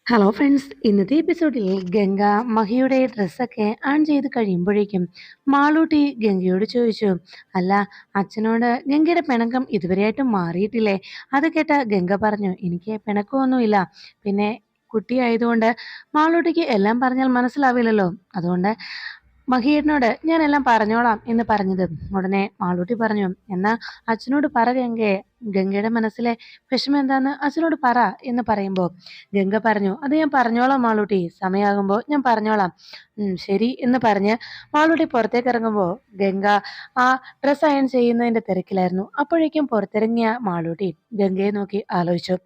Hello friends, ഇന്നത്തെ എപ്പിസോഡിൽ ഗംഗ മഹിയുടെ ഡ്രസ്സൊക്കെ ആൺ ചെയ്ത് കഴിയുമ്പോഴേക്കും മാളൂട്ടി ഗംഗയോട് ചോദിച്ചു, അല്ല, അച്ഛനോട് ഗംഗയുടെ പിണക്കം ഇതുവരെയായിട്ടും മാറിയിട്ടില്ലേ? അത് കേട്ട ഗംഗ പറഞ്ഞു, എനിക്ക് പിണക്കമൊന്നുമില്ല. പിന്നെ കുട്ടിയായതുകൊണ്ട് മാളൂട്ടിക്ക് എല്ലാം പറഞ്ഞാൽ മനസ്സിലാവില്ലല്ലോ. അതുകൊണ്ട് മഹിയേട്ടനോട് ഞാനെല്ലാം പറഞ്ഞോളാം എന്ന് പറഞ്ഞത്. ഉടനെ മാളൂട്ടി പറഞ്ഞു, എന്നാ അച്ഛനോട് പറ ഗംഗയെ, ഗംഗയുടെ മനസ്സിലെ വിഷമം എന്താന്ന് അച്ഛനോട് പറ എന്ന് പറയുമ്പോൾ ഗംഗ പറഞ്ഞു, അത് ഞാൻ പറഞ്ഞോളാം മാളൂട്ടി, സമയമാകുമ്പോൾ ഞാൻ പറഞ്ഞോളാം. ശരി എന്ന് പറഞ്ഞ് മാളൂട്ടി പുറത്തേക്ക് ഇറങ്ങുമ്പോൾ ഗംഗ ആ ഡ്രസ്സ് അയൺ ചെയ്യുന്നതിന്റെ തിരക്കിലായിരുന്നു. അപ്പോഴേക്കും പുറത്തിറങ്ങിയ മാളൂട്ടി ഗംഗയെ നോക്കി ആലോചിച്ചു,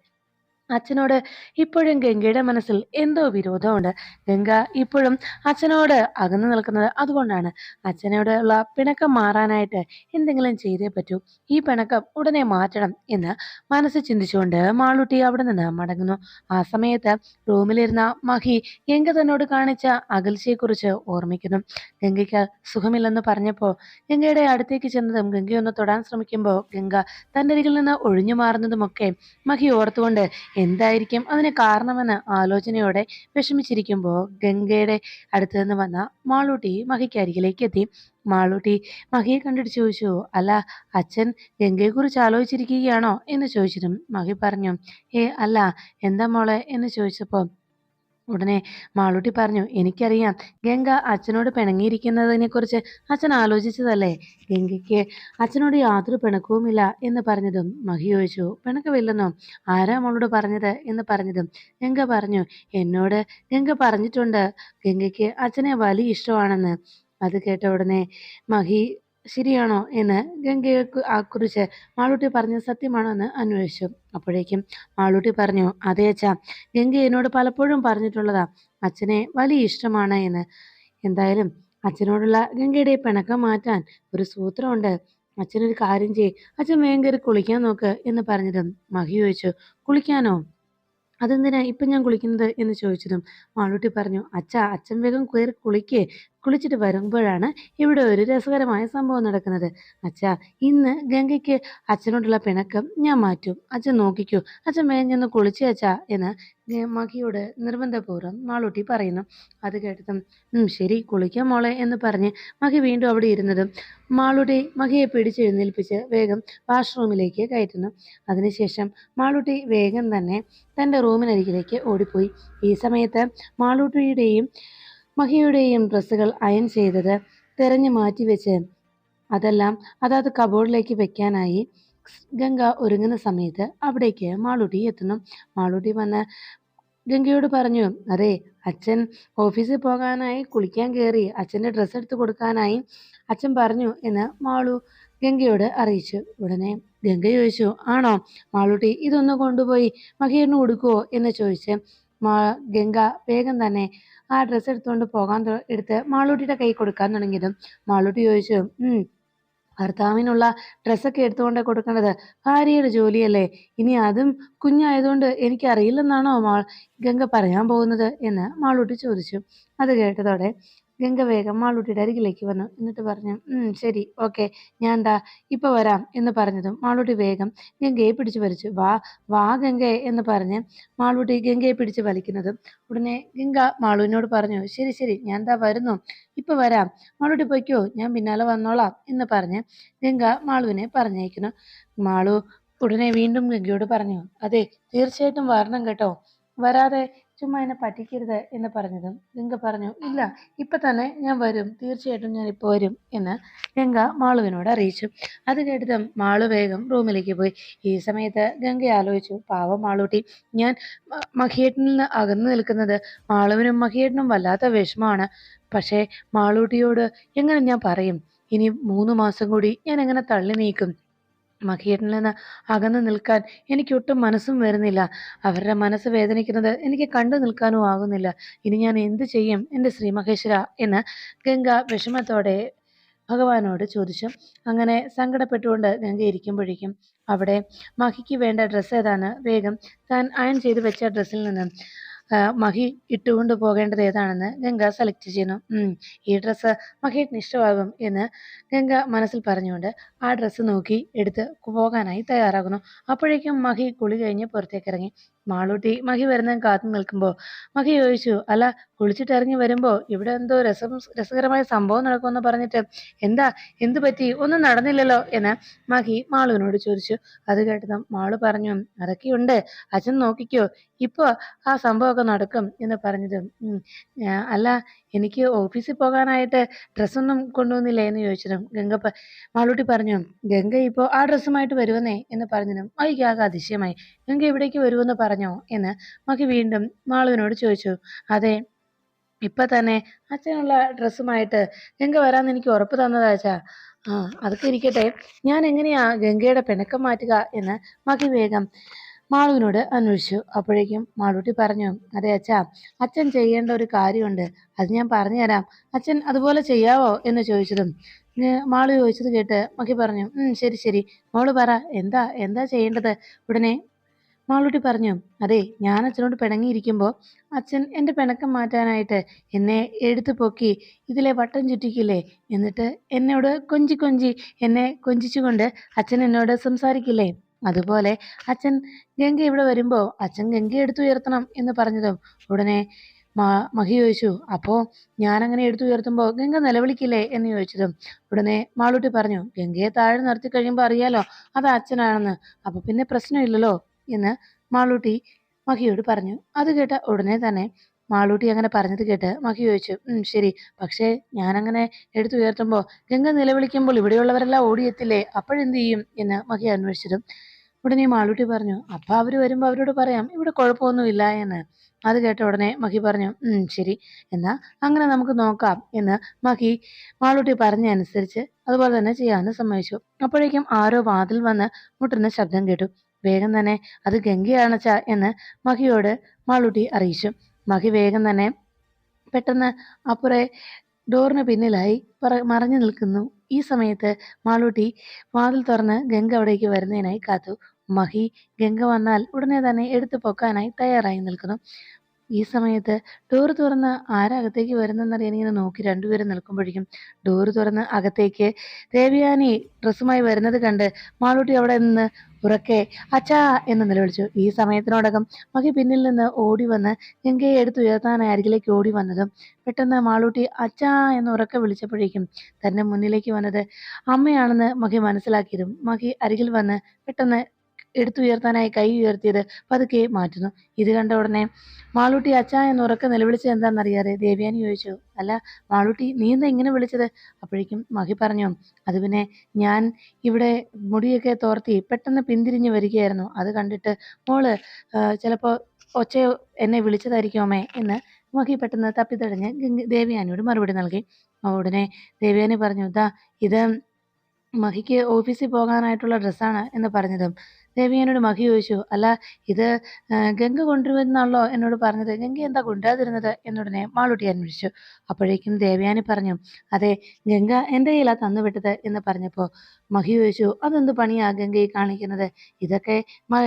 അച്ഛനോട് ഇപ്പോഴും ഗംഗയുടെ മനസ്സിൽ എന്തോ വിരോധമുണ്ട്. ഗംഗ ഇപ്പോഴും അച്ഛനോട് അകന്നു നിൽക്കുന്നത് അതുകൊണ്ടാണ്. അച്ഛനോടുള്ള പിണക്കം മാറാനായിട്ട് എന്തെങ്കിലും ചെയ്തേ പറ്റൂ. ഈ പിണക്കം ഉടനെ മാറ്റണം എന്ന് മനസ്സിൽ ചിന്തിച്ചുകൊണ്ട് മാളൂട്ടി അവിടെ നിന്ന് മടങ്ങുന്നു. ആ സമയത്ത് റൂമിലിരുന്ന മഹി ഗംഗ തന്നോട് കാണിച്ച അകൽച്ചയെക്കുറിച്ച് ഓർമ്മിക്കുന്നു. ഗംഗയ്ക്ക് സുഖമില്ലെന്ന് പറഞ്ഞപ്പോൾ ഗംഗയുടെ അടുത്തേക്ക് ചെന്നതും ഗംഗയൊന്ന് തൊടാൻ ശ്രമിക്കുമ്പോൾ ഗംഗ തന്റെ അരികിൽ നിന്ന് ഒഴിഞ്ഞു മാറുന്നതുമൊക്കെ മഹി ഓർത്തുകൊണ്ട് എന്തായിരിക്കും അതിന് കാരണമെന്ന് ആലോചനയോടെ വിഷമിച്ചിരിക്കുമ്പോൾ ഗംഗയുടെ അടുത്ത് നിന്ന് വന്ന മാളൂട്ടി മഹിക്ക് അരികിലേക്ക് എത്തി. മാളൂട്ടി മഹിയെ കണ്ടിട്ട് ചോദിച്ചു, അല്ല, അച്ഛൻ ഗംഗയെക്കുറിച്ച് ആലോചിച്ചിരിക്കുകയാണോ എന്ന് ചോദിച്ചതും മഹി പറഞ്ഞു, അല്ല, എന്താ മോളെ എന്ന് ചോദിച്ചപ്പോൾ ഉടനെ മാളൂട്ടി പറഞ്ഞു, എനിക്കറിയാം, ഗംഗ അച്ഛനോട് പിണങ്ങിയിരിക്കുന്നതിനെ കുറിച്ച് അച്ഛൻ ആലോചിച്ചതല്ലേ. ഗംഗയ്ക്ക് അച്ഛനോട് യാതൊരു പിണക്കവുമില്ല എന്ന് പറഞ്ഞതും മഹി ചോദിച്ചു, പിണക്കമില്ലെന്നോ? ആരാ മോളോട് പറഞ്ഞത് എന്ന് പറഞ്ഞതും ഗംഗ പറഞ്ഞു, എന്നോട് ഗംഗ പറഞ്ഞിട്ടുണ്ട് ഗംഗയ്ക്ക് അച്ഛനെ വലിയ ഇഷ്ടമാണെന്ന്. അത് കേട്ട ഉടനെ മഹി ശരിയാണോ എന്ന് ഗംഗയെ കുറിച്ച് മാളൂട്ടി പറഞ്ഞത് സത്യമാണോ എന്ന് അന്വേഷിച്ചു. അപ്പോഴേക്കും മാളൂട്ടി പറഞ്ഞു, അതെ അച്ഛാ, ഗംഗ എന്നോട് പലപ്പോഴും പറഞ്ഞിട്ടുള്ളതാ അച്ഛനെ വലിയ ഇഷ്ടമാണ് എന്ന്. എന്തായാലും അച്ഛനോടുള്ള ഗംഗയുടെ പിണക്കം മാറ്റാൻ ഒരു സൂത്രമുണ്ട്. അച്ഛനൊരു കാര്യം ചെയ്യ്, അച്ഛൻ വേഗം കയറി കുളിക്കാൻ നോക്ക് എന്ന് പറഞ്ഞതും മഹി ചോദിച്ചു, കുളിക്കാനോ? അതെന്തിനാ ഇപ്പൊ ഞാൻ കുളിക്കുന്നത് എന്ന് ചോദിച്ചതും മാളൂട്ടി പറഞ്ഞു, അച്ഛൻ വേഗം കയറി കുളിക്കേ, കുളിച്ചിട്ട് വരുമ്പോഴാണ് ഇവിടെ ഒരു രസകരമായ സംഭവം നടക്കുന്നത്. അച്ഛാ, ഇന്ന് ഗംഗയ്ക്ക് അച്ഛനോടുള്ള പിണക്കം ഞാൻ മാറ്റും, അച്ഛൻ നോക്കിക്കോ, അച്ഛൻ വേഗം ചെന്ന് കുളിച്ചേ അച്ഛാ എന്ന് മഹിയോട് നിർബന്ധപൂർവ്വം മാളൂട്ടി പറയുന്നു. അത് കേട്ടതും ശരി, കുളിക്കാം മോളെ എന്ന് പറഞ്ഞ് മഹി വീണ്ടും അവിടെ ഇരുന്നതും മാളൂട്ടി മഹിയെ പിടിച്ചെഴുന്നേൽപ്പിച്ച് വേഗം വാഷ്റൂമിലേക്ക് കയറ്റുന്നു. അതിനുശേഷം മാളൂട്ടി വേഗം തന്നെ തൻ്റെ റൂമിനരികിലേക്ക് ഓടിപ്പോയി. ഈ സമയത്ത് മാളൂട്ടിയുടെയും മഹിയുടെയും ഡ്രസ്സുകൾ അയൺ ചെയ്തത് തെരഞ്ഞു മാറ്റിവെച്ച് അതെല്ലാം അതാത് കബോർഡിലേക്ക് വെക്കാനായി ഗംഗ ഒരുങ്ങുന്ന സമയത്ത് അവിടേക്ക് മാളൂട്ടി എത്തുന്നു. മാളൂട്ടി വന്ന് ഗംഗയോട് പറഞ്ഞു, അതെ, അച്ഛൻ ഓഫീസിൽ പോകാനായി കുളിക്കാൻ കയറി, അച്ഛൻ്റെ ഡ്രസ്സ് എടുത്ത് കൊടുക്കാനായി അച്ഛൻ പറഞ്ഞു എന്ന് മാളു ഗംഗയോട് അറിയിച്ചു. ഉടനെ ഗംഗ ചോദിച്ചു, ആണോ മാളൂട്ടി, ഇതൊന്ന് കൊണ്ടുപോയി മഹിയേട്ടന് കൊടുക്കുവോ എന്ന് ചോദിച്ച് ഗംഗ വേഗം തന്നെ ആ ഡ്രസ്സ് എടുത്തുകൊണ്ട് എടുത്ത് മാളൂട്ടിയുടെ കൈ കൊടുക്കാൻ തുടങ്ങിയതും മാളൂട്ടി ചോദിച്ചു, ഭർത്താവിനുള്ള ഡ്രസ്സൊക്കെ എടുത്തുകൊണ്ട് കൊടുക്കേണ്ടത് ഭാര്യയുടെ ജോലിയല്ലേ, ഇനി അതും കുഞ്ഞായതുകൊണ്ട് എനിക്കറിയില്ലെന്നാണോ ഗംഗ പറയാൻ പോകുന്നത് എന്ന് മാളൂട്ടി ചോദിച്ചു. അത് കേട്ടതോടെ ഗംഗ വേഗം മാളൂട്ടിയുടെ അരികിലേക്ക് വന്നു. എന്നിട്ട് പറഞ്ഞു, ശരി, ഓക്കെ, ഞാൻ ഇപ്പൊ വരാം എന്ന് പറഞ്ഞതും മാളൂട്ടി വേഗം ഗംഗയെ പിടിച്ചു വലിച്ചു. വാ വാ ഗംഗയെ എന്ന് പറഞ്ഞ് മാളൂട്ടി ഗംഗയെ പിടിച്ച് വലിക്കുന്നതും ഉടനെ ഗംഗ മാളുവിനോട് പറഞ്ഞു, ശരി ശരി, ഞാൻ വരുന്നു, ഇപ്പൊ വരാം, മാളൂട്ടി പൊയ്ക്കോ, ഞാൻ പിന്നാലെ വന്നോളാം എന്ന് പറഞ്ഞ് ഗംഗ മാളുവിനെ പറഞ്ഞയക്കുന്നു. മാളു ഉടനെ വീണ്ടും ഗംഗയോട് പറഞ്ഞു, അതെ, തീർച്ചയായിട്ടും വരണം കേട്ടോ, വരാതെ ചുമ്മാ എന്നെ പറ്റിക്കരുത് എന്ന് പറഞ്ഞതും ഗംഗ പറഞ്ഞു, ഇല്ല, ഇപ്പൊ തന്നെ ഞാൻ വരും, തീർച്ചയായിട്ടും ഞാൻ ഇപ്പോൾ വരും എന്ന് ഗംഗ മാളുവിനോട് അറിയിച്ചു. അത് കേട്ടതും മാളു വേഗം റൂമിലേക്ക് പോയി. ഈ സമയത്ത് ഗംഗ ആലോചിച്ചു, പാവം മാളൂട്ടി, ഞാൻ മഹിയേട്ടനിൽ നിന്ന് അകന്നു നിൽക്കുന്നത് മാളുവിനും മഹിയേട്ടനും വല്ലാത്ത വിഷമമാണ്. പക്ഷേ മാളൂട്ടിയോട് എങ്ങനെ ഞാൻ പറയും? ഇനി 3 മാസം കൂടി ഞാൻ എങ്ങനെ തള്ളി നീക്കും? മഹിയേട്ടനിൽ നിന്ന് അകന്നു നിൽക്കാൻ എനിക്കൊട്ടും മനസ്സും വരുന്നില്ല. അവരുടെ മനസ്സ് വേദനിക്കുന്നത് എനിക്ക് കണ്ടു നിൽക്കാനും ആകുന്നില്ല. ഇനി ഞാൻ എന്ത് ചെയ്യും എൻ്റെ ശ്രീ മഹേശ്വര എന്ന് ഗംഗ വിഷമത്തോടെ ഭഗവാനോട് ചോദിച്ചു. അങ്ങനെ സങ്കടപ്പെട്ടുകൊണ്ട് ഗംഗ ഇരിക്കുമ്പോഴേക്കും അവിടെ മഹിക്ക് വേണ്ട ഡ്രസ്സ് ഏതാണ് വേഗം താൻ അയൺ ചെയ്ത് വെച്ച ഡ്രസ്സിൽ നിന്ന് മഹി ഇട്ടുകൊണ്ട് പോകേണ്ടത് ഏതാണെന്ന് ഗംഗ സെലക്ട് ചെയ്യുന്നു. ഈ ഡ്രസ്സ് മഹിയേട്ടന് ഇഷ്ടമാകും എന്ന് ഗംഗ മനസ്സിൽ പറഞ്ഞുകൊണ്ട് ആ ഡ്രസ്സ് നോക്കി എടുത്ത് പോകാനായി തയ്യാറാകുന്നു. അപ്പോഴേക്കും മഹി കുളി കഴിഞ്ഞ് പുറത്തേക്ക് ഇറങ്ങി. മാളൂട്ടി മഹി വരുന്നത് കാത്തു നിൽക്കുമ്പോൾ മഹി ചോദിച്ചു, അല്ല കുളിച്ചിട്ട് ഇറങ്ങി വരുമ്പോ ഇവിടെ എന്തോ രസകരമായ സംഭവം നടക്കുമെന്ന് പറഞ്ഞിട്ട് എന്താ, എന്തു പറ്റി, ഒന്നും നടന്നില്ലല്ലോ എന്ന് മഹി മാളുവിനോട് ചോദിച്ചു. അത് കേട്ടതും മാളു പറഞ്ഞു, അതൊക്കെയുണ്ട്, അച്ഛൻ നോക്കിക്കോ, ഇപ്പൊ ആ സംഭവമൊക്കെ നടക്കും എന്ന് പറഞ്ഞതും അല്ല എനിക്ക് ഓഫീസിൽ പോകാനായിട്ട് ഡ്രസ്സൊന്നും കൊണ്ടുവന്നില്ലേ എന്ന് ചോദിച്ചതും മാളൂട്ടി പറഞ്ഞു, ഗംഗ ഇപ്പോ ആ ഡ്രസ്സുമായിട്ട് വരുമെന്നേ എന്ന് പറഞ്ഞതും മഹിക്ക് അതിശയമായി. ഗംഗ ഇവിടേക്ക് വരുമെന്ന് പറഞ്ഞോ എന്ന് മഹി വീണ്ടും മാളുവിനോട് ചോദിച്ചു. അതെ, ഇപ്പൊ തന്നെ അച്ഛനുള്ള ഡ്രസ്സുമായിട്ട് ഗംഗ വരാന്ന് എനിക്ക് ഉറപ്പ് തന്നതാ അച്ഛാ. അതൊക്കെ ഇരിക്കട്ടെ, ഞാൻ എങ്ങനെയാ ഗംഗയുടെ പിണക്കം മാറ്റുക എന്ന് മഹി വേഗം മാളുവിനോട് അന്വേഷിച്ചു. അപ്പോഴേക്കും മാളൂട്ടി പറഞ്ഞു, അതെ അച്ഛാ, അച്ഛൻ ചെയ്യേണ്ട ഒരു കാര്യമുണ്ട്, അത് ഞാൻ പറഞ്ഞുതരാം, അച്ഛൻ അതുപോലെ ചെയ്യാവോ എന്ന് ചോദിച്ചതും മാളു ചോദിച്ചത് കേട്ട് മഹി പറഞ്ഞു, ശരി ശരി, മോള് പറ, എന്താ എന്താ ചെയ്യേണ്ടത്. ഉടനെ മാളൂട്ടി പറഞ്ഞു, അതെ, ഞാൻ അച്ഛനോട് പിണങ്ങിയിരിക്കുമ്പോൾ അച്ഛൻ എൻ്റെ പിണക്കം മാറ്റാനായിട്ട് എന്നെ എടുത്തു പൊക്കി ഇതിലെ വട്ടം ചുറ്റിക്കില്ലേ, എന്നിട്ട് എന്നോട് കൊഞ്ചി കൊഞ്ചി എന്നെ കൊഞ്ചിച്ചുകൊണ്ട് അച്ഛൻ എന്നോട് സംസാരിക്കില്ലേ, അതുപോലെ അച്ഛൻ ഗംഗ ഇവിടെ വരുമ്പോൾ അച്ഛൻ ഗംഗയെ എടുത്തുയർത്തണം എന്ന് പറഞ്ഞതും ഉടനെ മഹി ചോദിച്ചു, അപ്പോ ഞാനങ്ങനെ എടുത്തുയർത്തുമ്പോൾ ഗംഗ നിലവിളിക്കില്ലേ എന്ന് ചോദിച്ചതും ഉടനെ മാളൂട്ടി പറഞ്ഞു, ഗംഗയെ താഴെ നിർത്തി കഴിയുമ്പോൾ അറിയാലോ അത് അച്ഛനാണെന്ന്, അപ്പൊ പിന്നെ പ്രശ്നമില്ലല്ലോ എന്ന് മാളൂട്ടി മഹിയോട് പറഞ്ഞു. അത് കേട്ട ഉടനെ തന്നെ മാളൂട്ടി അങ്ങനെ പറഞ്ഞത് കേട്ട് മഹി ചോദിച്ചു, ശരി, പക്ഷേ ഞാനങ്ങനെ എടുത്തുയർത്തുമ്പോൾ ഗംഗ നിലവിളിക്കുമ്പോൾ ഇവിടെയുള്ളവരെല്ലാം ഓടിയെത്തില്ലേ, അപ്പോഴെന്ത് ചെയ്യും എന്ന് മഹി അന്വേഷിച്ചതും ഉടനെ മാളൂട്ടി പറഞ്ഞു, അപ്പൊ അവര് വരുമ്പോ അവരോട് പറയാം ഇവിടെ കുഴപ്പമൊന്നുമില്ല എന്ന്. അത് കേട്ട ഉടനെ മഹി പറഞ്ഞു, ശരി, എന്നാ അങ്ങനെ നമുക്ക് നോക്കാം എന്ന് മഹി മാളൂട്ടി പറഞ്ഞ അനുസരിച്ച് അതുപോലെ തന്നെ ചെയ്യാമെന്ന് സമ്മതിച്ചു. അപ്പോഴേക്കും ആരോ വാതിൽ വന്ന് മുട്ടുന്ന ശബ്ദം കേട്ടു. വേഗം തന്നെ അത് ഗംഗയാണച്ച എന്ന് മഹിയോട് മാളൂട്ടി അറിയിച്ചു. മഹി വേഗം തന്നെ പെട്ടെന്ന് അപ്പുറേ ഡോറിന് പിന്നിലായി മറഞ്ഞു നിൽക്കുന്നു. ഈ സമയത്ത് മാളൂട്ടി വാതിൽ തുറന്ന് ഗംഗ അവിടേക്ക് വരുന്നതിനായി കാത്തു. മഹി ഗംഗ വന്നാൽ ഉടനെ തന്നെ എടുത്തു പൊക്കാനായി തയ്യാറായി നിൽക്കുന്നു. ഈ സമയത്ത് ഡോറ് തുറന്ന് ആരകത്തേക്ക് വരുന്നെന്നറിയാൻ ഇങ്ങനെ നോക്കി രണ്ടുപേരും നിൽക്കുമ്പോഴേക്കും ഡോറ് തുറന്ന് അകത്തേക്ക് ദേവയാനി ഡ്രസ്സുമായി വരുന്നത് കണ്ട് മാളൂട്ടി അവിടെ നിന്ന് ഉറക്കെ അച്ഛാ എന്ന് നിലവിളിച്ചു. ഈ സമയത്തിനോടകം മകി പിന്നിൽ നിന്ന് ഓടി വന്ന് ഗംഗയെ എടുത്തുയർത്താനായി അരികിലേക്ക് ഓടി വന്നതും പെട്ടെന്ന് മാളൂട്ടി അച്ഛാ എന്ന് ഉറക്കെ വിളിച്ചപ്പോഴേക്കും തന്റെ മുന്നിലേക്ക് വന്നത് അമ്മയാണെന്ന് മകി മനസ്സിലാക്കിയതും മകി അരികിൽ വന്ന് പെട്ടെന്ന് എടുത്തുയർത്താനായി കൈ ഉയർത്തിയത് പതുക്കെ മാറ്റുന്നു. ഇത് കണ്ട ഉടനെ മാളൂട്ടി അച്ഛാ എന്ന് ഉറക്കെ നിലവിളിച്ചത് എന്താണെന്നറിയാതെ ദേവയാനി ചോദിച്ചു, അല്ല മാളൂട്ടി, നീ എന്താ ഇങ്ങനെ വിളിച്ചത്? അപ്പോഴേക്കും മഹി പറഞ്ഞു, അത് പിന്നെ ഞാൻ ഇവിടെ മുടിയൊക്കെ തോർത്തി പെട്ടെന്ന് പിന്തിരിഞ്ഞ് വരികയായിരുന്നു, അത് കണ്ടിട്ട് മോള് ചിലപ്പോ ഒച്ചയോ എന്നെ വിളിച്ചതായിരിക്കും അമ്മേ എന്ന് മഹി പെട്ടെന്ന് തപ്പിത്തടഞ്ഞ് ദേവയാനിയോട് മറുപടി നൽകി. ഉടനെ ദേവയാനി പറഞ്ഞു, ഇത് മഹിക്ക് ഓഫീസിൽ പോകാനായിട്ടുള്ള ഡ്രസ്സാണ് എന്ന് പറഞ്ഞതും ദേവിയാനോട് മഹി ചോദിച്ചു, അല്ല ഇത് ഗംഗ കൊണ്ടുവരുന്നാണല്ലോ എന്നോട് പറഞ്ഞത്, ഗംഗ എന്താ കൊണ്ടുവരാതിരുന്നത് എന്നുടനെ മാളൂട്ടി അന്വേഷിച്ചു. അപ്പോഴേക്കും ദേവയാനി പറഞ്ഞു, അതെ, ഗംഗ എൻ്റെ കയ്യിലാ തന്നുവിട്ടത് എന്ന് പറഞ്ഞപ്പോൾ മഹി ചോദിച്ചു, അതെന്ത് പണിയാ ഗംഗയെ കാണിക്കുന്നത്, ഇതൊക്കെ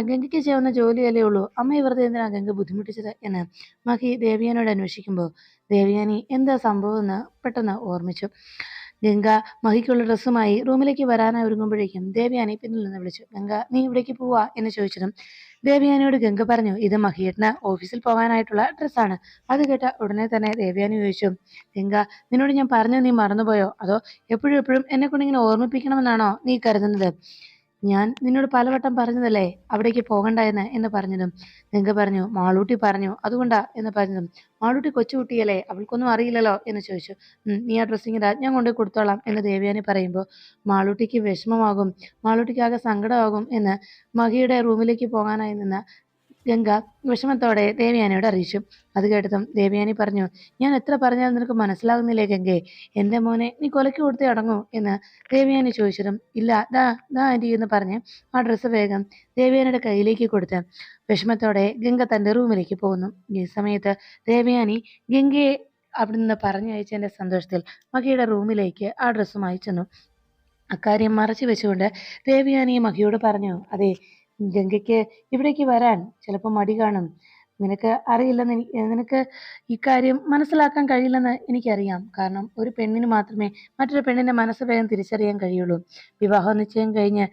ഗംഗയ്ക്ക് ചെയ്യാവുന്ന ജോലിയല്ലേ ഉള്ളൂ, അമ്മയെ വെറുതെ എന്തിനാ ഗംഗ ബുദ്ധിമുട്ടിച്ചത് എന്ന് മഹി ദേവയാനോട് അന്വേഷിക്കുമ്പോൾ ദേവയാനി എന്താ സംഭവം എന്ന് പെട്ടെന്ന് ഓർമ്മിച്ചു. ഗംഗ മഹിക്കുള്ള ഡ്രസ്സുമായി റൂമിലേക്ക് വരാനായി ഒരുങ്ങുമ്പോഴേക്കും ദേവയാനി പിന്നിൽ നിന്ന് വിളിച്ചു, ഗംഗ നീ ഇവിടേക്ക് പോവാ എന്ന് ചോദിച്ചതും ദേവയാനിയോട് ഗംഗ പറഞ്ഞു, ഇത് മഹിയേട്ടന് ഓഫീസിൽ പോകാനായിട്ടുള്ള ഡ്രസ്സാണ്. അത് കേട്ട ഉടനെ തന്നെ ദേവയാനി ചോദിച്ചു, ഗംഗ നിന്നോട് ഞാൻ പറഞ്ഞത് നീ മറന്നുപോയോ, അതോ എപ്പോഴും എപ്പോഴും എന്നെ കൊണ്ടിങ്ങനെ ഓർമ്മിപ്പിക്കണമെന്നാണോ നീ കരുതുന്നത്? ഞാൻ നിന്നോട് പലവട്ടം പറഞ്ഞതല്ലേ അവിടേക്ക് പോകണ്ടായെന്ന് എന്ന് പറഞ്ഞതും ഗംഗ പറഞ്ഞു, മാളൂട്ടി പറഞ്ഞു അതുകൊണ്ടാ എന്ന് പറഞ്ഞതും മാളൂട്ടി കൊച്ചുകുട്ടിയല്ലേ, അവൾക്കൊന്നും അറിയില്ലല്ലോ എന്ന് ചോദിച്ചു. നീ ആ ഡ്രസ്സിങ് ഞാൻ കൊണ്ടുപോയി കൊടുത്തോളാം എന്ന് ദേവയാനി പറയുമ്പോൾ മാളൂട്ടിക്ക് വിഷമമാകും, മാളൂട്ടിക്ക് ആകെ സങ്കടമാകും എന്ന് മഹിയുടെ റൂമിലേക്ക് പോകാനായി നിന്ന് ഗംഗ വിഷമത്തോടെ ദേവയാനിയോട് അറിയിച്ചു. അത് കേട്ടതും ദേവയാനി പറഞ്ഞു, ഞാൻ എത്ര പറഞ്ഞാലും നിനക്ക് മനസ്സിലാകുന്നില്ലേ ഗംഗേ, എൻ്റെ മോനെ നീ കൊലയ്ക്ക് കൊടുത്തേ അടങ്ങൂ എന്ന് ദേവയാനി ചോദിച്ചതും ഇല്ല ആൻറ്റി എന്ന് പറഞ്ഞ് ആ ഡ്രസ്സ് വേഗം ദേവയാനിയുടെ കയ്യിലേക്ക് കൊടുത്ത് വിഷമത്തോടെ ഗംഗ തൻ്റെ റൂമിലേക്ക് പോകുന്നു. ഈ സമയത്ത് ദേവയാനി ഗംഗയെ അവിടെ നിന്ന് പറഞ്ഞയച്ചതിൻ്റെ സന്തോഷത്തിൽ മഹിയുടെ റൂമിലേക്ക് ആ ഡ്രസ്സുമായി ചെന്നു. അക്കാര്യം മറച്ചു വെച്ചുകൊണ്ട് ദേവയാനി മഹിയോട് പറഞ്ഞു, അതെ, ഗംഗയ്ക്ക് ഇവിടേക്ക് വരാൻ ചിലപ്പോൾ മടി കാണും, നിനക്ക് അറിയില്ലെന്ന് നിനക്ക് ഇക്കാര്യം മനസ്സിലാക്കാൻ കഴിയില്ലെന്ന് എനിക്കറിയാം. കാരണം ഒരു പെണ്ണിന് മാത്രമേ മറ്റൊരു പെണ്ണിന്റെ മനസ്സ് വേഗം തിരിച്ചറിയാൻ കഴിയുള്ളൂ. വിവാഹ നിശ്ചയം കഴിഞ്ഞ്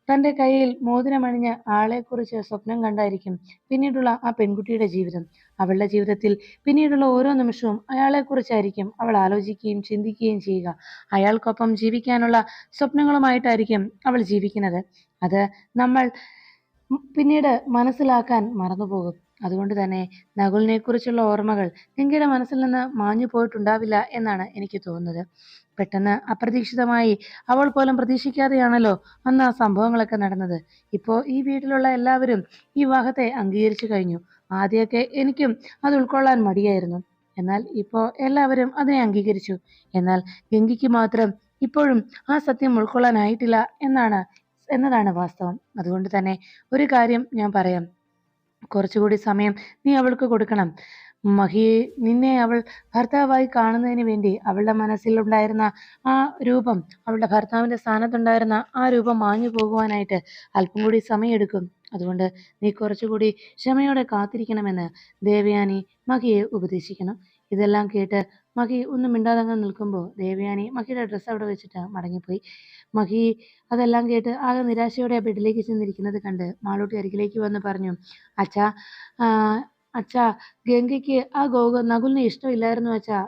തന്റെ കയ്യിൽ മോതിരമണിഞ്ഞ ആളെക്കുറിച്ച് സ്വപ്നം കണ്ടായിരിക്കും പിന്നീടുള്ള ആ പെൺകുട്ടിയുടെ ജീവിതം. അവളുടെ ജീവിതത്തിൽ പിന്നീടുള്ള ഓരോ നിമിഷവും അയാളെക്കുറിച്ചായിരിക്കും അവൾ ആലോചിക്കുകയും ചിന്തിക്കുകയും ചെയ്യുക. അയാൾക്കൊപ്പം ജീവിക്കാനുള്ള സ്വപ്നങ്ങളുമായിട്ടായിരിക്കും അവൾ ജീവിക്കുന്നത്. അത് നമ്മൾ പിന്നീട് മനസ്സിലാക്കാൻ മറന്നുപോകും. അതുകൊണ്ട് തന്നെ നകുലിനെക്കുറിച്ചുള്ള ഓർമ്മകൾ ഗംഗയുടെ മനസ്സിൽ നിന്ന് മാഞ്ഞു പോയിട്ടുണ്ടാവില്ല എന്നാണ് എനിക്ക് തോന്നുന്നത്. പെട്ടെന്ന് അപ്രതീക്ഷിതമായി അവൾ പോലും പ്രതീക്ഷിക്കാതെയാണല്ലോ അന്ന് ആ സംഭവങ്ങളൊക്കെ നടന്നത്. ഇപ്പോൾ ഈ വീട്ടിലുള്ള എല്ലാവരും ഈ വിവാഹത്തെ അംഗീകരിച്ചു കഴിഞ്ഞു. ആദ്യമൊക്കെ എനിക്കും അത് ഉൾക്കൊള്ളാൻ മടിയായിരുന്നു. എന്നാൽ ഇപ്പോൾ എല്ലാവരും അതിനെ അംഗീകരിച്ചു. എന്നാൽ ഗംഗയ്ക്ക് മാത്രം ഇപ്പോഴും ആ സത്യം ഉൾക്കൊള്ളാനായിട്ടില്ല എന്നതാണ് വാസ്തവം. അതുകൊണ്ട് തന്നെ ഒരു കാര്യം ഞാൻ പറയാം. കുറച്ചുകൂടി സമയം നീ അവൾക്ക് കൊടുക്കണം. മഹി നിന്നെ അവൾ ഭർത്താവായി കാണുന്നതിന് വേണ്ടി അവളുടെ മനസ്സിലുണ്ടായിരുന്ന ആ രൂപം, അവളുടെ ഭർത്താവിന്റെ സ്ഥാനത്തുണ്ടായിരുന്ന ആ രൂപം മാഞ്ഞു പോകുവാനായിട്ട് അല്പം കൂടി സമയമെടുക്കും. അതുകൊണ്ട് നീ കുറച്ചുകൂടി ക്ഷമയോടെ കാത്തിരിക്കണമെന്ന് ദേവയാനി മഹിയെ ഉപദേശിക്കണം. ഇതെല്ലാം കേട്ട് മഹി ഒന്നും മിണ്ടാതങ്ങ് നിൽക്കുമ്പോൾ ദേവയാനി മഹിയുടെ ഡ്രസ്സ് അവിടെ വെച്ചിട്ട് മടങ്ങിപ്പോയി. മഹി അതെല്ലാം കേട്ട് ആകെ നിരാശയോടെ ആ ബെഡിലേക്ക് ചെന്നിരിക്കുന്നത് കണ്ട് മാളൂട്ടി അരികിലേക്ക് വന്ന് പറഞ്ഞു, അച്ഛാ, അച്ഛാ, ഗംഗയ്ക്ക് ആ നകുലിനെ ഇഷ്ടമില്ലായിരുന്നു അച്ഛാ.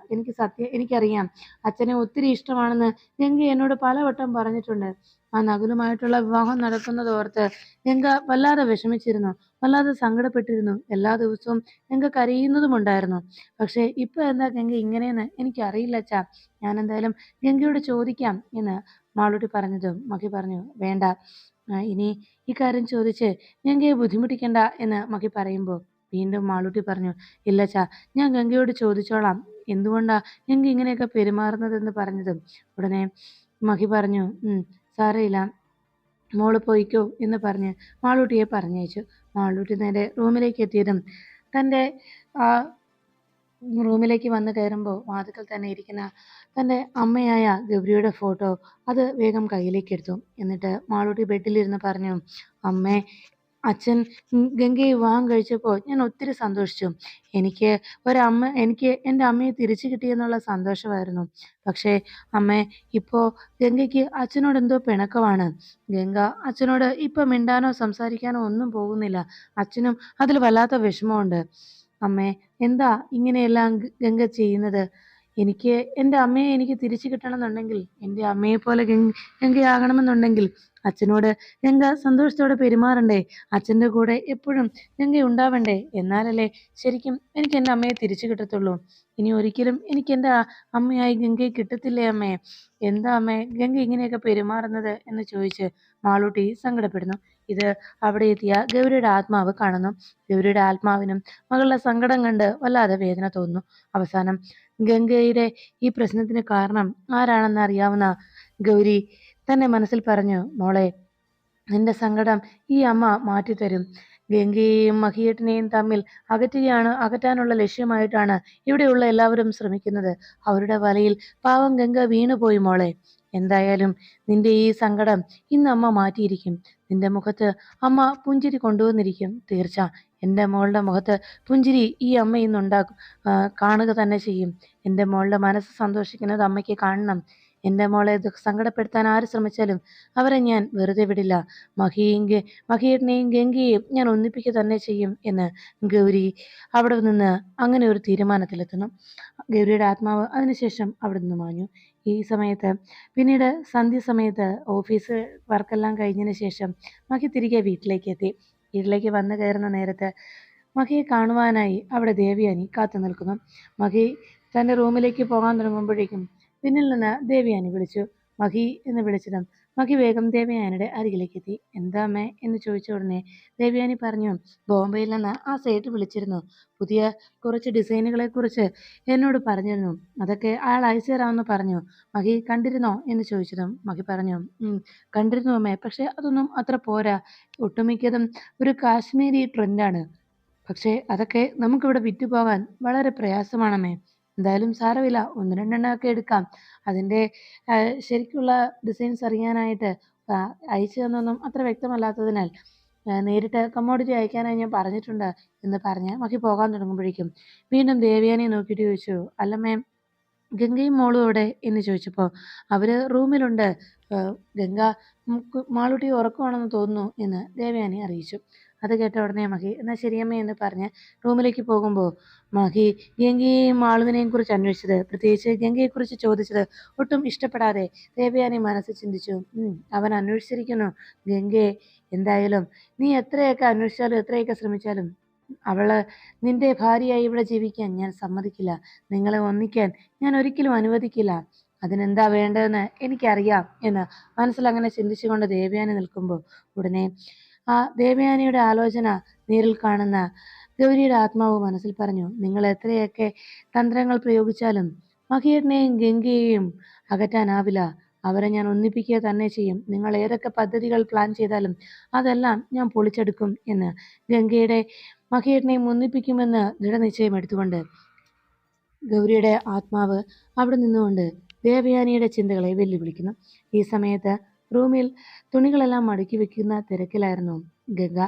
എനിക്കറിയാം. അച്ഛനെ ഒത്തിരി ഇഷ്ടമാണെന്ന് ഗംഗ എന്നോട് പലവട്ടം പറഞ്ഞിട്ടുണ്ട്. ആ നകുലുമായിട്ടുള്ള വിവാഹം നടക്കുന്നതോർത്ത് ഗംഗ വല്ലാതെ വിഷമിച്ചിരുന്നു, വല്ലാതെ സങ്കടപ്പെട്ടിരുന്നു. എല്ലാ ദിവസവും ഗംഗ കരയുന്നതുമുണ്ടായിരുന്നു. പക്ഷേ ഇപ്പൊ എന്താ ഗംഗ ഇങ്ങനെയെന്ന് എനിക്കറിയില്ല അച്ഛാ. ഞാൻ എന്തായാലും ഗംഗയോട് ചോദിക്കാം എന്ന് മാളൂട്ടി പറഞ്ഞതും മഹി പറഞ്ഞു, വേണ്ട, ഇനി ഈ കാര്യം ചോദിച്ച് ഗംഗയെ ബുദ്ധിമുട്ടിക്കണ്ട എന്ന് മഹി പറയുമ്പോൾ വീണ്ടും മാളൂട്ടി പറഞ്ഞു, ഇല്ലച്ചാ, ഞാൻ ഗംഗയോട് ചോദിച്ചോളാം എന്തുകൊണ്ടാ ഗംഗ ഇങ്ങനെയൊക്കെ പെരുമാറുന്നതെന്ന് പറഞ്ഞതും ഉടനെ മഹി പറഞ്ഞു, സാരമില്ല, മോള് പോയിക്കോ എന്ന് പറഞ്ഞ് മാളൂട്ടിയെ പറഞ്ഞയച്ചു. മാളൂട്ടി നേരെ റൂമിലേക്ക് എത്തിയതും തൻ്റെ ആ റൂമിലേക്ക് വന്ന് കയറുമ്പോൾ വാതിൽക്കൽ തന്നെ ഇരിക്കുന്ന തൻ്റെ അമ്മയായ ഗൗരിയുടെ ഫോട്ടോ അത് വേഗം കയ്യിലേക്ക് എടുത്തു. എന്നിട്ട് മാളൂട്ടി ബെഡിലിരുന്ന് പറഞ്ഞു, അമ്മേ, അച്ഛൻ ഗംഗയെ വിവാഹം കഴിച്ചപ്പോൾ ഞാൻ ഒത്തിരി സന്തോഷിച്ചു. എനിക്ക് എൻ്റെ അമ്മയെ തിരിച്ചു കിട്ടിയെന്നുള്ള സന്തോഷമായിരുന്നു. പക്ഷേ അമ്മേ, ഇപ്പോൾ ഗംഗയ്ക്ക് അച്ഛനോട് എന്തോ പിണക്കമാണ്. ഗംഗ അച്ഛനോട് ഇപ്പം മിണ്ടാനോ സംസാരിക്കാനോ ഒന്നും പോകുന്നില്ല. അച്ഛനും അതിൽ വല്ലാത്ത വിഷമമുണ്ട്. അമ്മേ, എന്താ ഇങ്ങനെയെല്ലാം ഗംഗ ചെയ്യുന്നത്? എൻ്റെ അമ്മയെ എനിക്ക് തിരിച്ചു കിട്ടണമെന്നുണ്ടെങ്കിൽ, എൻ്റെ അമ്മയെ പോലെ ഗംഗയാകണമെന്നുണ്ടെങ്കിൽ അച്ഛനോട് ഗംഗ സന്തോഷത്തോടെ പെരുമാറണ്ടേ? അച്ഛൻ്റെ കൂടെ എപ്പോഴും ഗംഗ ഉണ്ടാവണ്ടേ? എന്നാലല്ലേ ശരിക്കും എനിക്ക് എൻ്റെ അമ്മയെ തിരിച്ചു കിട്ടത്തുള്ളൂ. ഇനി ഒരിക്കലും എനിക്ക് എൻ്റെ അമ്മയായി ഗംഗയെ കിട്ടത്തില്ലേ അമ്മേ? എന്താ അമ്മേ ഗംഗ ഇങ്ങനെയൊക്കെ പെരുമാറുന്നത് എന്ന് ചോദിച്ച് മാളൂട്ടി സങ്കടപ്പെടുന്നു. ഇത് അവിടെ എത്തിയ ഗൗരിയുടെ ആത്മാവ് കാണുന്നു. ഗൗരിയുടെ ആത്മാവിനും മകളുടെ സങ്കടം കണ്ട് വല്ലാതെ വേദന തോന്നുന്നു. അവസാനം ഗംഗയുടെ ഈ പ്രശ്നത്തിന് കാരണം ആരാണെന്ന് അറിയാവുന്ന ഗൗരി തന്നെ മനസ്സിൽ പറഞ്ഞു, മോളെ, നിന്റെ സങ്കടം ഈ അമ്മ മാറ്റിത്തരും. ഗംഗയെയും മഹിയേട്ടനെയും തമ്മിൽ അകറ്റാനുള്ള ലക്ഷ്യമായിട്ടാണ് ഇവിടെയുള്ള എല്ലാവരും ശ്രമിക്കുന്നത്. അവരുടെ വലയിൽ പാവം ഗംഗ വീണുപോയി മോളെ. എന്തായാലും നിന്റെ ഈ സങ്കടം ഇന്ന് അമ്മ മാറ്റിയിരിക്കും. നിന്റെ മുഖത്ത് അമ്മ പുഞ്ചിരി കൊണ്ടുവന്നിരിക്കും. തീർച്ച, എൻ്റെ മോളുടെ മുഖത്ത് പുഞ്ചിരി ഈ അമ്മ ഇന്നുണ്ടാക്കും, കാണുക തന്നെ ചെയ്യും. എൻ്റെ മോളുടെ മനസ്സ് സന്തോഷിക്കുന്നത് അമ്മയ്ക്ക് കാണണം. എൻ്റെ മോളെ സങ്കടപ്പെടുത്താൻ ആര് ശ്രമിച്ചാലും അവരെ ഞാൻ വെറുതെ വിടില്ല. മഹിയേട്ടനെയും ഗംഗയെയും ഞാൻ ഒന്നിപ്പിക്കുക തന്നെ ചെയ്യും എന്ന് ഗൗരി അവിടെ നിന്ന് അങ്ങനെ ഒരു തീരുമാനത്തിലെത്തുന്നു. ഗൗരിയുടെ ആത്മാവ് അതിനുശേഷം അവിടെ നിന്ന് മാഞ്ഞു. ഈ സമയത്ത് പിന്നീട് സന്ധ്യ സമയത്ത് ഓഫീസ് വർക്കെല്ലാം കഴിഞ്ഞതിന് ശേഷം മഹി തിരികെ വീട്ടിലേക്ക് എത്തി. വീട്ടിലേക്ക് വന്നു കയറുന്ന നേരത്ത് മഹിയെ കാണുവാനായി അവിടെ ദേവയാനി കാത്തു നിൽക്കുന്നു. മഹി തൻ്റെ റൂമിലേക്ക് പോകാൻ തുടങ്ങുമ്പോഴേക്കും പിന്നിൽ നിന്ന് ദേവയാനി വിളിച്ചു. മഹി എന്ന് വിളിച്ചതും മഹി വേഗം ദേവയാനിയുടെ അരികിലേക്ക് എത്തി. എന്താ അമ്മേ എന്ന് ചോദിച്ച ഉടനെ ദേവയാനി പറഞ്ഞു, ബോംബെയിൽ നിന്ന് ആ സേട്ട് വിളിച്ചിരുന്നു. പുതിയ കുറച്ച് ഡിസൈനുകളെ കുറിച്ച് എന്നോട് പറഞ്ഞിരുന്നു. അതൊക്കെ അയാൾ അയച്ചു തരാമെന്ന് പറഞ്ഞു. മഹി കണ്ടിരുന്നോ എന്ന് ചോദിച്ചതും മഹി പറഞ്ഞു, കണ്ടിരുന്നു അമ്മേ, പക്ഷെ അതൊന്നും അത്ര പോരാ. ഒട്ടുമിക്കതും ഒരു കാശ്മീരി ട്രെൻഡാണ്. പക്ഷേ അതൊക്കെ നമുക്കിവിടെ വിറ്റുപോകാൻ വളരെ പ്രയാസമാണമ്മേ. എന്തായാലും സാരമില്ല, ഒന്ന് രണ്ടെണ്ണമൊക്കെ എടുക്കാം. അതിൻ്റെ ശരിക്കുള്ള ഡിസൈൻസ് അറിയാനായിട്ട് അയച്ചു തന്നൊന്നും അത്ര വ്യക്തമല്ലാത്തതിനാൽ നേരിട്ട് കമ്മോഡിറ്റി അയക്കാനായി ഞാൻ പറഞ്ഞിട്ടുണ്ട് എന്ന് പറഞ്ഞ് മഹി പോകാൻ തുടങ്ങുമ്പോഴേക്കും വീണ്ടും ദേവയാനിയെ നോക്കിയിട്ട് ചോദിച്ചു, അല്ല മാം, ഗംഗയും മോളും എവിടെ എന്ന് ചോദിച്ചപ്പോൾ അവർ റൂമിലുണ്ട്, ഗംഗ മാളൂട്ടി ഉറക്കമാണെന്ന് തോന്നുന്നു എന്ന് ദേവയാനി അറിയിച്ചു. അത് കേട്ട ഉടനെ മഹി എന്നാൽ ശരിയമ്മേ എന്ന് പറഞ്ഞ് റൂമിലേക്ക് പോകുമ്പോൾ മഹി ഗംഗയെയും മാളുവിനെയും കുറിച്ച് അന്വേഷിച്ചത്, പ്രത്യേകിച്ച് ഗംഗയെക്കുറിച്ച് ചോദിച്ചത് ഒട്ടും ഇഷ്ടപ്പെടാതെ ദേവയാനി മനസ്സിൽ ചിന്തിച്ചു. അവൻ അന്വേഷിച്ചിരിക്കുന്നു ഗംഗയെ. എന്തായാലും നീ എത്രയൊക്കെ അന്വേഷിച്ചാലും എത്രയൊക്കെ ശ്രമിച്ചാലും അവള് നിന്റെ ഭാര്യയായി ഇവിടെ ജീവിക്കാൻ ഞാൻ സമ്മതിക്കില്ല. നിങ്ങളെ ഒന്നിക്കാൻ ഞാൻ ഒരിക്കലും അനുവദിക്കില്ല. അതിനെന്താ വേണ്ടതെന്ന് എനിക്കറിയാം എന്ന് മനസ്സിൽ അങ്ങനെ ചിന്തിച്ചുകൊണ്ട് ദേവയാനി നിൽക്കുമ്പോൾ ഉടനെ ആ ദേവയാനിയുടെ ആലോചന നേരിൽ കാണുന്ന ഗൗരിയുടെ ആത്മാവ് മനസ്സിൽ പറഞ്ഞു, നിങ്ങൾ എത്രയൊക്കെ തന്ത്രങ്ങൾ പ്രയോഗിച്ചാലും മഹിയേട്ടനെയും ഗംഗയെയും അകറ്റാനാവില്ല. അവരെ ഞാൻ ഒന്നിപ്പിക്കുക തന്നെ ചെയ്യും. നിങ്ങൾ ഏതൊക്കെ പദ്ധതികൾ പ്ലാൻ ചെയ്താലും അതെല്ലാം ഞാൻ പൊളിച്ചെടുക്കും എന്ന് ഗംഗയുടെ മഹിയേട്ടനെയും ഒന്നിപ്പിക്കുമെന്ന് ദൃഢനിശ്ചയം എടുത്തുകൊണ്ട് ഗൗരിയുടെ ആത്മാവ് അവിടെ നിന്നുകൊണ്ട് ദേവയാനിയുടെ ചിന്തകളെ വെല്ലുവിളിക്കുന്നു. ഈ സമയത്ത് റൂമിൽ തുണികളെല്ലാം മടക്കി വെക്കുന്ന തിരക്കിലായിരുന്നു ഗംഗ.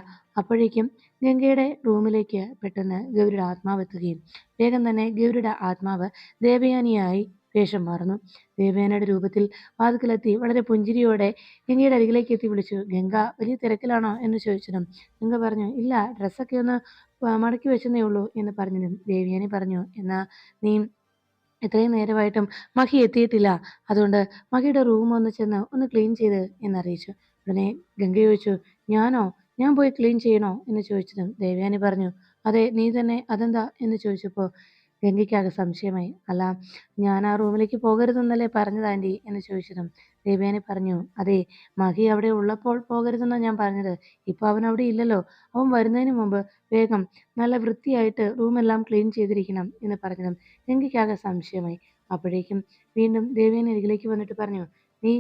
അപ്പോഴേക്കും ഗംഗയുടെ റൂമിലേക്ക് പെട്ടെന്ന് ഗൗരിയുടെ ആത്മാവ് എത്തുകയും വേഗം തന്നെ ഗൗരിയുടെ ആത്മാവ് ദേവയാനിയായി വേഷം മാറുന്നു. ദേവയാനിയുടെ രൂപത്തിൽ വാതിക്കലെത്തി വളരെ പുഞ്ചിരിയോടെ ഗംഗയുടെ അരികിലേക്ക് എത്തി വിളിച്ചു. ഗംഗ വലിയ തിരക്കിലാണോ എന്ന് ചോദിച്ചതും ഗംഗ പറഞ്ഞു, ഇല്ല, ഡ്രസ്സൊക്കെ ഒന്ന് മടക്കി വെച്ചെന്നേ ഉള്ളൂ എന്ന് പറഞ്ഞതും ദേവയാനി പറഞ്ഞു, എന്നാ നീ ഇത്രയും നേരമായിട്ടും മഹി എത്തിയിട്ടില്ല. അതുകൊണ്ട് മഹിയുടെ റൂം ഒന്ന് ചെന്ന് ഒന്ന് ക്ലീൻ ചെയ്ത് എന്നറിയിച്ചു. ഉടനെ ഗംഗ ചോദിച്ചു, ഞാനോ? ഞാൻ പോയി ക്ലീൻ ചെയ്യണോ എന്ന് ചോദിച്ചതും ദേവയാനി പറഞ്ഞു, അതെ നീ തന്നെ. അതെന്താ എന്ന് ചോദിച്ചപ്പോൾ ഗംഗയ്ക്കാകെ സംശയമായി. അല്ല, ഞാൻ ആ റൂമിലേക്ക് പോകരുതെന്നല്ലേ പറഞ്ഞത് ആൻറ്റി എന്ന് ചോദിച്ചതും ദേവയാനി പറഞ്ഞു, അതെ മഹി അവിടെ ഉള്ളപ്പോൾ പോകരുതെന്നാണ് ഞാൻ പറഞ്ഞത്. ഇപ്പോൾ അവൻ അവിടെ ഇല്ലല്ലോ. അവൻ വരുന്നതിന് മുമ്പ് വേഗം നല്ല വൃത്തിയായിട്ട് റൂമെല്ലാം ക്ലീൻ ചെയ്തിരിക്കണം എന്ന് പറഞ്ഞതും ഗംഗയ്ക്കാകെ സംശയമായി. അപ്പോഴേക്കും വീണ്ടും ദേവയാനി അരികിലേക്ക് വന്നിട്ട് പറഞ്ഞു, നീ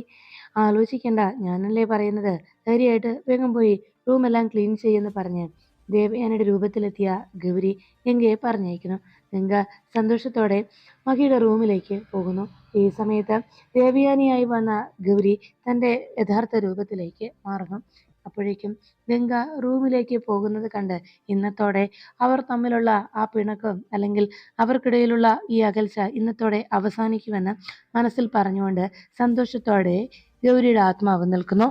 ആലോചിക്കണ്ട, ഞാനല്ലേ പറയുന്നത്. ധൈര്യമായിട്ട് വേഗം പോയി റൂമെല്ലാം ക്ലീൻ ചെയ്യുമെന്ന് പറഞ്ഞ് ദേവയാനിയുടെ രൂപത്തിലെത്തിയ ഗൗരി ഗംഗയെ പറഞ്ഞയക്കുന്നു. ഗംഗ സന്തോഷത്തോടെ മഹിയുടെ റൂമിലേക്ക് പോകുന്നു. ഈ സമയത്ത് ദേവയാനിയായി വന്ന ഗൗരി തൻ്റെ യഥാർത്ഥ രൂപത്തിലേക്ക് മാറുന്നു. അപ്പോഴേക്കും ഗംഗ റൂമിലേക്ക് പോകുന്നത് കണ്ട് ഇന്നത്തോടെ അവർ തമ്മിലുള്ള ആ പിണക്കം അല്ലെങ്കിൽ അവർക്കിടയിലുള്ള ഈ അകൽച്ച ഇന്നത്തോടെ അവസാനിക്കുമെന്ന് മനസ്സിൽ പറഞ്ഞുകൊണ്ട് സന്തോഷത്തോടെ ഗൗരിയുടെ ആത്മാവ് നിൽക്കുന്നു.